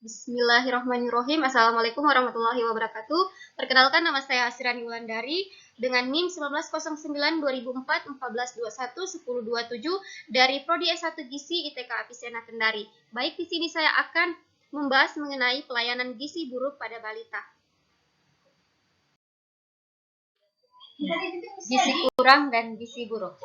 Bismillahirrahmanirrahim. Assalamualaikum warahmatullahi wabarakatuh. Perkenalkan, nama saya Asirani Wulandari dengan NIM 1909-2004 1421-1027 dari Prodi S1 Gizi ITK Apisena Kendari. Baik, di sini saya akan membahas mengenai pelayanan gizi buruk pada balita. Gizi kurang dan gizi buruk.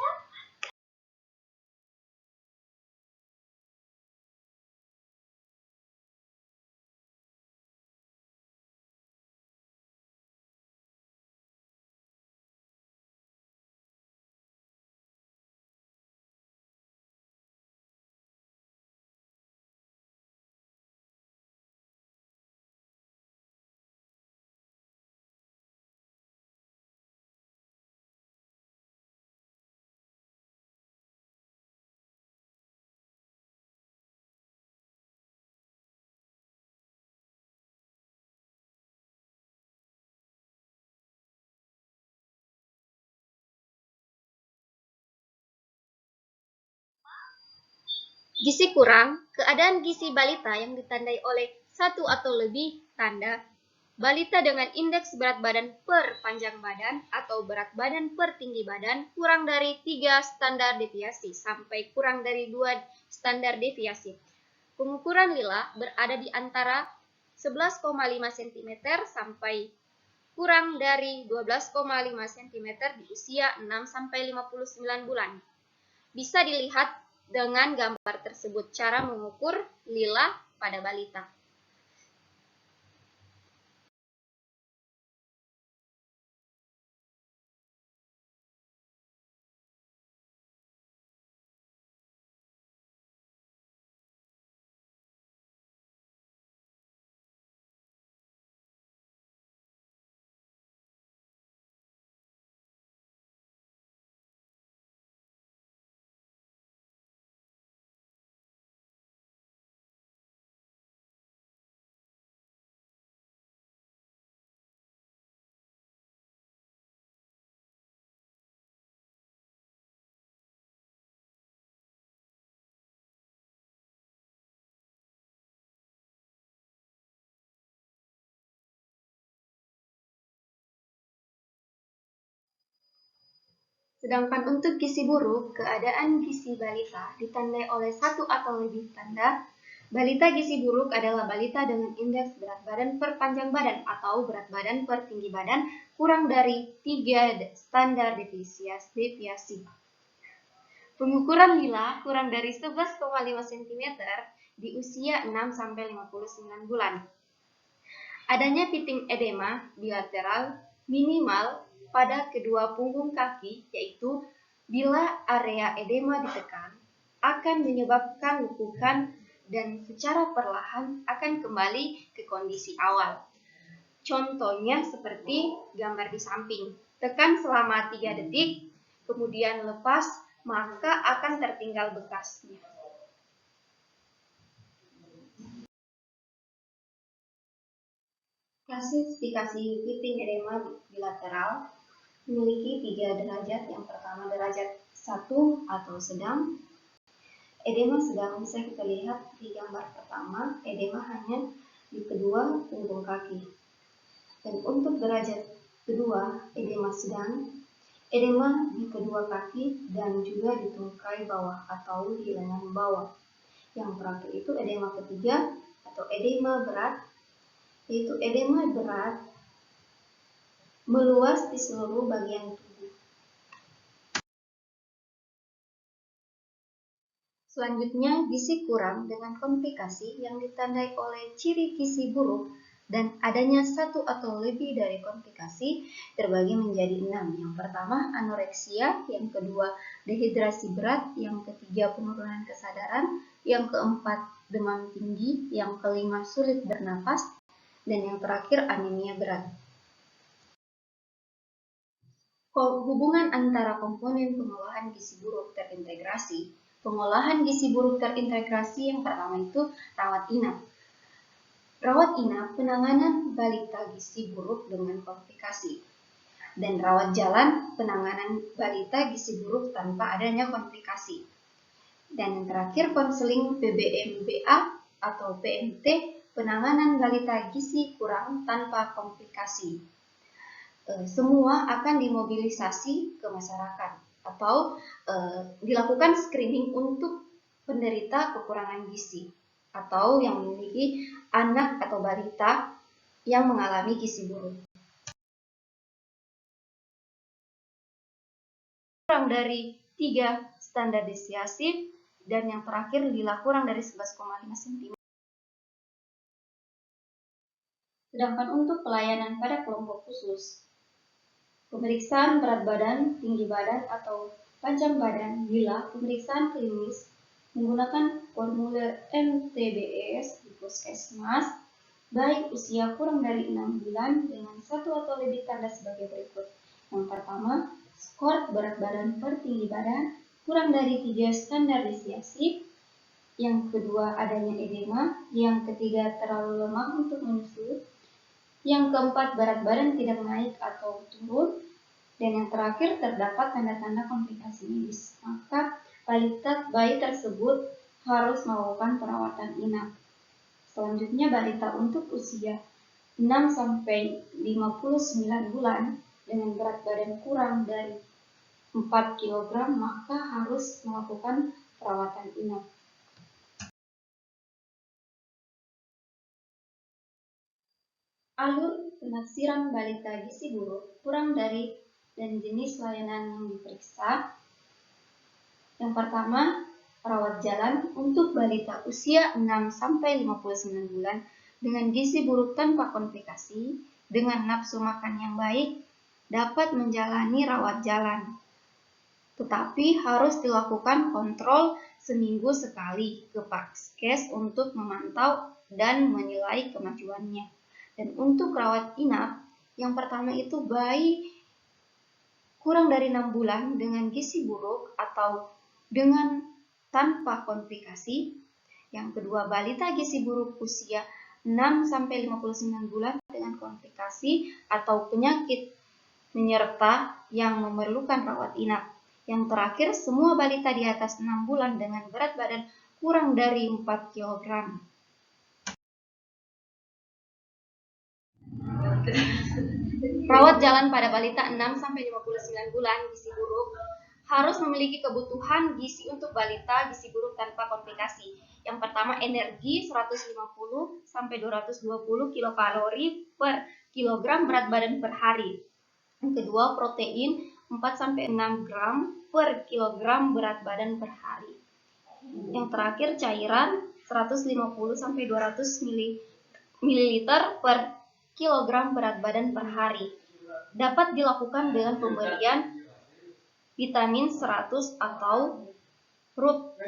Gizi kurang, keadaan gizi balita yang ditandai oleh satu atau lebih tanda. Balita dengan indeks berat badan per panjang badan atau berat badan per tinggi badan kurang dari 3 standar deviasi sampai kurang dari 2 standar deviasi. Pengukuran lila berada di antara 11,5 cm sampai kurang dari 12,5 cm di usia 6-59 bulan. Bisa dilihat dengan gambar tersebut cara mengukur lila pada balita. Sedangkan untuk gizi buruk, keadaan gizi balita ditandai oleh satu atau lebih tanda. Balita gizi buruk adalah balita dengan indeks berat badan per panjang badan atau berat badan per tinggi badan kurang dari 3 standar deviasi. Pengukuran lila kurang dari 11,5 cm di usia 6-59 bulan. Adanya piting edema bilateral minimal pada kedua punggung kaki, yaitu bila area edema ditekan, akan menyebabkan lekukan dan secara perlahan akan kembali ke kondisi awal. Contohnya seperti gambar di samping. Tekan selama 3 detik, kemudian lepas, maka akan tertinggal bekasnya. Klasifikasi piting edema bilateral memiliki 3 derajat. Yang pertama derajat 1 atau sedang. Edema sedang bisa kita lihat di gambar pertama, edema hanya di kedua punggung kaki. Dan untuk derajat kedua, edema sedang, edema di kedua kaki dan juga di tungkai bawah atau di lengan bawah. Yang terakhir itu edema ketiga atau edema berat, yaitu edema berat meluas di seluruh bagian tubuh. Selanjutnya, gizi kurang dengan komplikasi yang ditandai oleh ciri gizi buruk dan adanya satu atau lebih dari komplikasi terbagi menjadi 6. Yang pertama, anoreksia, yang kedua, dehidrasi berat, yang ketiga, penurunan kesadaran, yang keempat, demam tinggi, yang kelima, sulit bernapas, dan yang terakhir, anemia berat. Hubungan antara komponen pengolahan gizi buruk terintegrasi. Pengolahan gizi buruk terintegrasi yang pertama itu rawat inap. Rawat inap penanganan balita gizi buruk dengan komplikasi. Dan rawat jalan penanganan balita gizi buruk tanpa adanya komplikasi. Dan yang terakhir konseling PBMBA atau PMT penanganan balita gizi kurang tanpa komplikasi. Semua akan dimobilisasi ke masyarakat atau dilakukan screening untuk penderita kekurangan gizi atau yang memiliki anak atau balita yang mengalami gizi buruk. Kurang dari 3 standar desiasi dan yang terakhir bila kurang dari 11,5 cm. Sedangkan untuk pelayanan pada kelompok khusus, pemeriksaan berat badan, tinggi badan, atau panjang badan bila pemeriksaan klinis menggunakan formulir MTBS di puskesmas, baik usia kurang dari 6 bulan dengan 1 atau lebih tanda sebagai berikut. Yang pertama, skor berat badan per tinggi badan kurang dari 3 standar desiasi. Yang kedua, adanya edema. Yang ketiga, terlalu lemah untuk menyusui. Yang keempat, berat badan tidak naik atau turun. Dan yang terakhir, terdapat tanda-tanda komplikasi medis. Maka balita bayi tersebut harus melakukan perawatan inap. Selanjutnya, balita untuk usia 6-59 bulan dengan berat badan kurang dari 4 kg maka harus melakukan perawatan inap. Alur penaksiran balita gizi buruk kurang dari dan jenis layanan yang diperiksa. Yang pertama, rawat jalan untuk balita usia 6-59 bulan dengan gizi buruk tanpa komplikasi, dengan nafsu makan yang baik, dapat menjalani rawat jalan. Tetapi harus dilakukan kontrol seminggu sekali ke Paskes untuk memantau dan menilai kemajuannya. Dan untuk rawat inap, yang pertama itu bayi kurang dari 6 bulan dengan gizi buruk atau dengan tanpa komplikasi. Yang kedua, balita gizi buruk usia 6-59 bulan dengan komplikasi atau penyakit menyerta yang memerlukan rawat inap. Yang terakhir, semua balita di atas 6 bulan dengan berat badan kurang dari 4 kg. Rawat jalan pada balita 6-59 bulan gizi buruk harus memiliki kebutuhan gizi untuk balita gizi buruk tanpa komplikasi. Yang pertama, energi 150-220 kilokalori per kilogram berat badan per hari. Yang kedua, protein 4-6 gram per kilogram berat badan per hari. Yang terakhir, cairan 150-200 ml per kilogram berat badan per hari. Dapat dilakukan dengan pemberian vitamin 100 atau root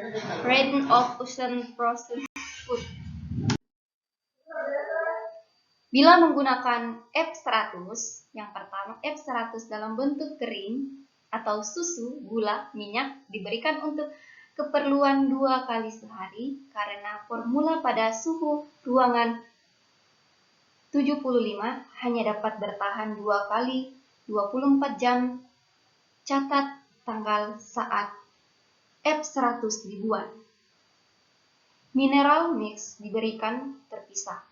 range of ocean frozen food. Bila menggunakan F100, yang pertama F100 dalam bentuk kering atau susu, gula, minyak diberikan untuk keperluan 2 kali sehari karena formula pada suhu ruangan 75 hanya dapat bertahan 2 kali 24 jam. Catat tanggal saat F100 dibuat. Mineral mix diberikan terpisah.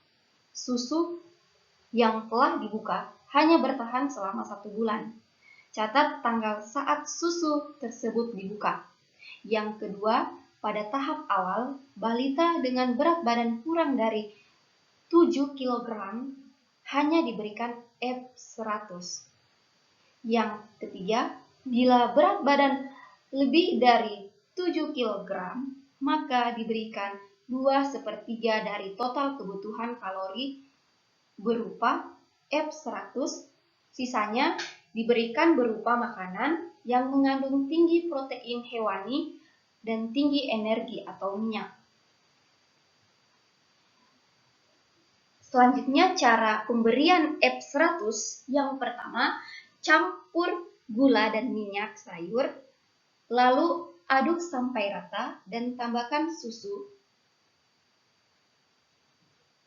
Susu yang telah dibuka hanya bertahan selama 1 bulan. Catat tanggal saat susu tersebut dibuka. Yang kedua, pada tahap awal, balita dengan berat badan kurang dari 7 kg hanya diberikan F100. Yang ketiga, bila berat badan lebih dari 7 kg, maka diberikan 2/3 dari total kebutuhan kalori berupa F100, sisanya diberikan berupa makanan yang mengandung tinggi protein hewani dan tinggi energi atau minyak. Selanjutnya, cara pemberian F100 yang pertama, campur gula dan minyak sayur, lalu aduk sampai rata dan tambahkan susu.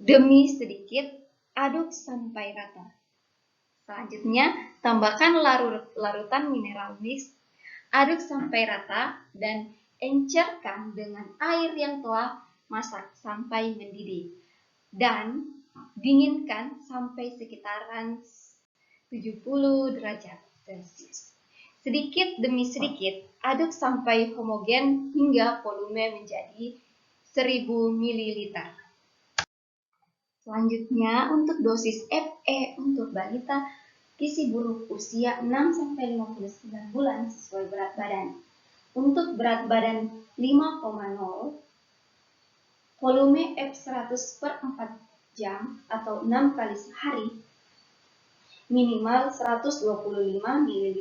Demi sedikit, aduk sampai rata. Selanjutnya, tambahkan larutan mineral mix, aduk sampai rata dan encerkan dengan air yang telah masak sampai mendidih. dan dinginkan sampai sekitaran 70 derajat Celcius. Sedikit demi sedikit, aduk sampai homogen hingga volume menjadi 1000 ml. Selanjutnya, untuk dosis FE untuk balita gizi buruk usia 6-59 bulan sesuai berat badan. Untuk berat badan 5,0, volume F100 per 4 jam atau 6 kali sehari, minimal 125 ml,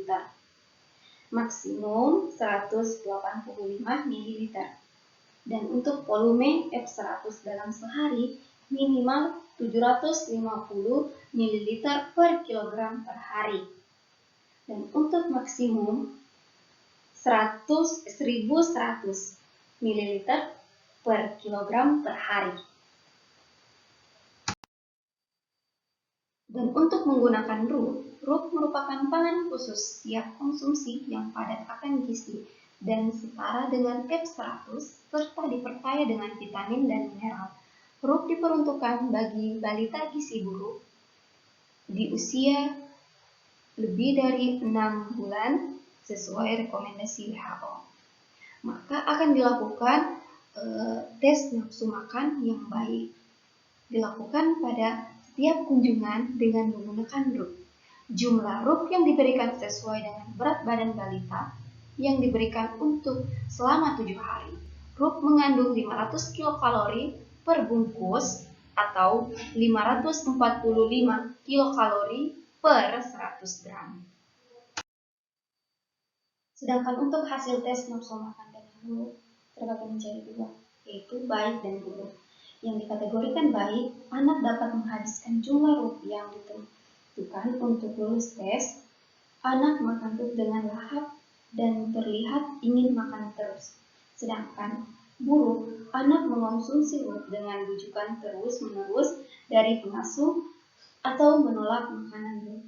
maksimum 185 ml. Dan untuk volume F100 dalam sehari, minimal 750 ml per kilogram per hari. Dan untuk maksimum 1100 ml per kilogram per hari. Dan untuk menggunakan RUP merupakan pangan khusus siap konsumsi yang padat akan gizi dan setara dengan F100 serta diperkaya dengan vitamin dan mineral. RUP diperuntukkan bagi balita gizi buruk di usia lebih dari 6 bulan sesuai rekomendasi WHO. Maka akan dilakukan tes nafsu makan yang baik. Dilakukan pada setiap kunjungan dengan menggunakan RUP. Jumlah RUP yang diberikan sesuai dengan berat badan balita yang diberikan untuk selama 7 hari. RUP mengandung 500 kilokalori per bungkus atau 545 kilokalori per 100 gram. Sedangkan untuk hasil tes nafsu makan dengan RUP terbagi menjadi dua, yaitu baik dan buruk. Yang dikategorikan baik, anak dapat menghabiskan jumlah RUP yang ditentukan untuk lulus tes. Anak makan RUP dengan lahap dan terlihat ingin makan terus. Sedangkan buruk, anak mengonsumsi RUP dengan bujukan terus-menerus dari pengasuh atau menolak makanan RUP.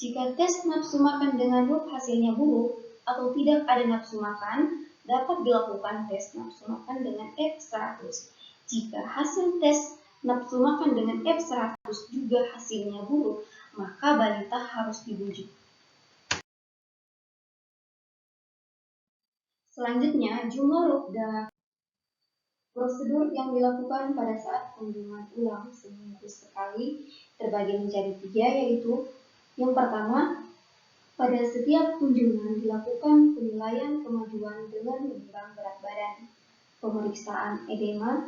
Jika tes nafsu makan dengan RUP hasilnya buruk atau tidak ada nafsu makan, dapat dilakukan tes nafsu makan dengan F100. Jika hasil tes nafsu makan dengan F100 juga hasilnya buruk, maka balita harus dibujuk. Selanjutnya, jumlah RUP dan prosedur yang dilakukan pada saat kunjungan ulang seminggu sekali terbagi menjadi 3, yaitu yang pertama, pada setiap kunjungan dilakukan penilaian kemajuan dengan menimbang berat badan, pemeriksaan edema,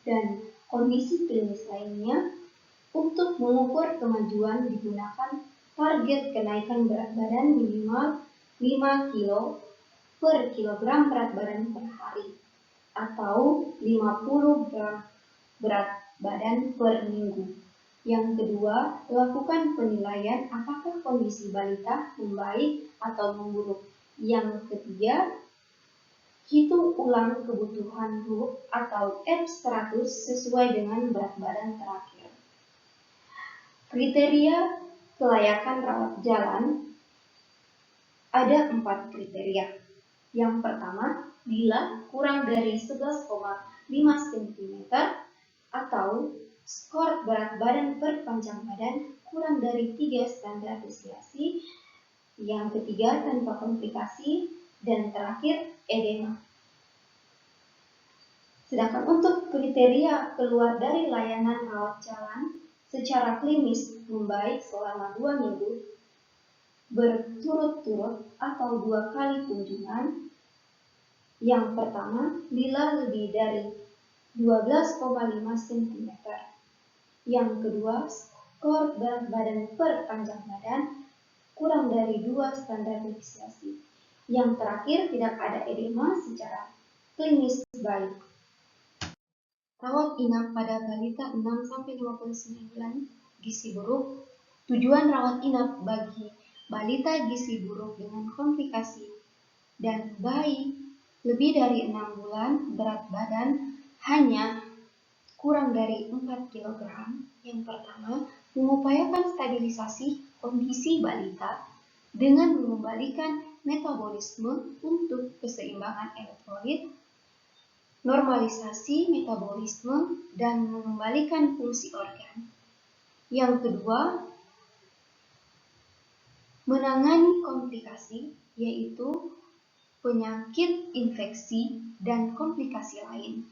dan kondisi klinis lainnya. Untuk mengukur kemajuan digunakan target kenaikan berat badan minimal 5 kg per kilogram berat badan per hari atau 50 gram berat badan per minggu. Yang kedua, lakukan penilaian apakah kondisi balita membaik atau memburuk. Yang ketiga, hitung ulang kebutuhan RUP atau F100 sesuai dengan berat badan terakhir. Kriteria kelayakan rawat jalan ada 4 kriteria. Yang pertama, bila kurang dari 11,5 cm atau skor berat badan per panjang badan kurang dari 3 standar deviasi. Yang ketiga, tanpa komplikasi. Dan terakhir, edema. Sedangkan untuk kriteria keluar dari layanan rawat jalan secara klinis membaik selama 2 minggu berturut-turut atau 2 kali kunjungan. Yang pertama, bila lebih dari 12,5 cm. Yang kedua, skor berat badan per panjang badan kurang dari 2 standar deviasi. Yang terakhir, tidak ada edema secara klinis baik. Rawat inap pada balita 6-59 bulan gizi buruk. Tujuan rawat inap bagi balita gizi buruk dengan komplikasi dan bayi lebih dari 6 bulan berat badan hanya kurang dari 4 kg. Yang pertama, mengupayakan stabilisasi kondisi balita dengan mengembalikan metabolisme untuk keseimbangan elektrolit normalisasi metabolisme dan mengembalikan fungsi organ. Yang kedua, menangani komplikasi, yaitu penyakit infeksi dan komplikasi lain.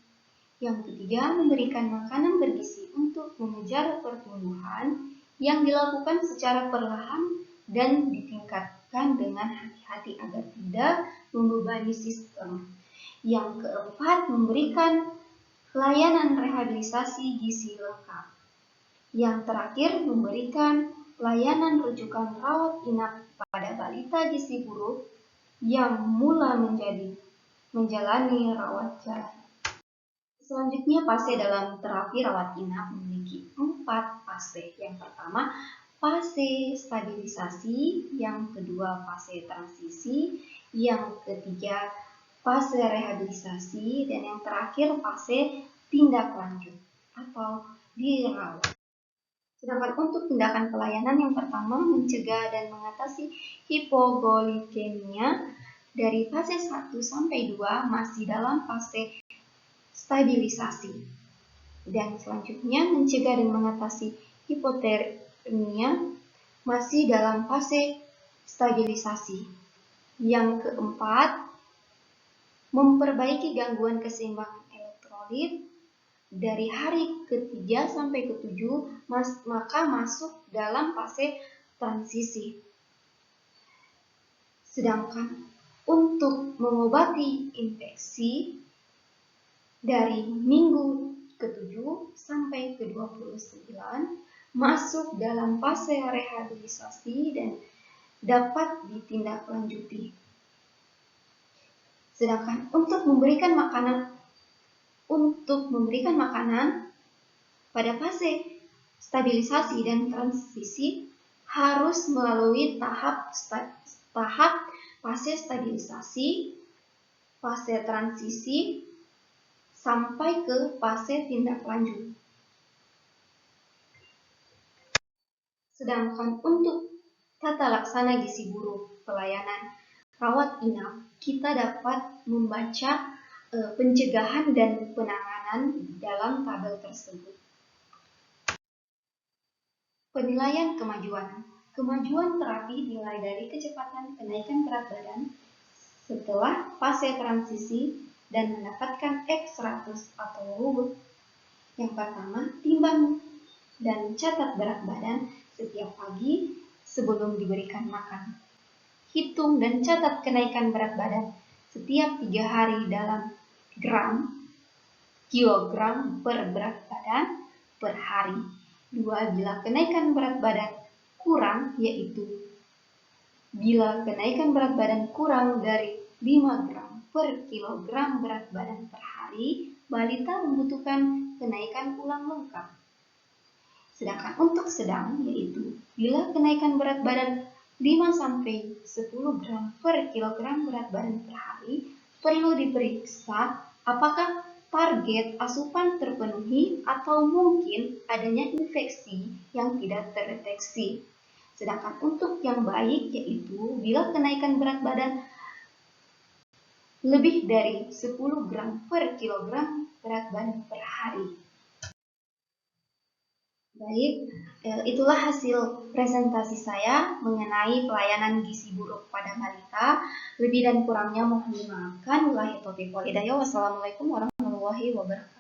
Yang ketiga, memberikan makanan bergizi untuk mengejar pertumbuhan yang dilakukan secara perlahan dan ditingkatkan dengan hati-hati agar tidak membebani sistem. Yang keempat, memberikan layanan rehabilitasi gizi lengkap. Yang terakhir, memberikan layanan rujukan rawat inap pada balita gizi buruk yang mula menjalani rawat jalan. Selanjutnya, fase dalam terapi rawat inap memiliki 4 fase. Yang pertama, fase stabilisasi, yang kedua fase transisi, yang ketiga fase rehabilitasi, dan yang terakhir fase tindak lanjut atau dirawat. Sedangkan untuk tindakan pelayanan yang pertama, mencegah dan mengatasi hipoglikemia dari fase 1 sampai 2 masih dalam fase stabilisasi. Dan selanjutnya, mencegah dan mengatasi hipotermia masih dalam fase stabilisasi. Yang keempat, memperbaiki gangguan keseimbangan elektrolit dari hari ke-3 sampai ke-7 maka masuk dalam fase transisi. Sedangkan untuk mengobati infeksi dari minggu ke-7 sampai ke-29 masuk dalam fase rehabilitasi dan dapat ditindaklanjuti. Sedangkan untuk memberikan makanan pada fase stabilisasi dan transisi harus melalui tahap fase stabilisasi, fase transisi, sampai ke fase tindak lanjut. Sedangkan untuk tata laksana gizi buruk pelayanan rawat inap, kita dapat membaca pencegahan dan penanganan dalam tabel tersebut. Penilaian kemajuan. Kemajuan terapi dimulai dari kecepatan kenaikan berat badan setelah fase transisi dan mendapatkan X100 atau rubuk. Yang pertama, timbang dan catat berat badan setiap pagi sebelum diberikan makan. Hitung dan catat kenaikan berat badan setiap 3 hari dalam gram, kilogram per berat badan per hari. 2. Bila kenaikan berat badan kurang, yaitu bila kenaikan berat badan kurang dari 5 gram per kilogram berat badan per hari, balita membutuhkan kenaikan ulang lengkap. Sedangkan untuk sedang, yaitu bila kenaikan berat badan 5-10 gram per kilogram berat badan per hari, perlu diperiksa apakah target asupan terpenuhi atau mungkin adanya infeksi yang tidak terdeteksi. Sedangkan untuk yang baik, yaitu bila kenaikan berat badan lebih dari 10 gram per kilogram berat badan per hari. Baik, itulah hasil presentasi saya mengenai pelayanan gizi buruk pada balita. Lebih dan kurangnya mohon dimaafkan. Wassalamualaikum warahmatullahi wabarakatuh.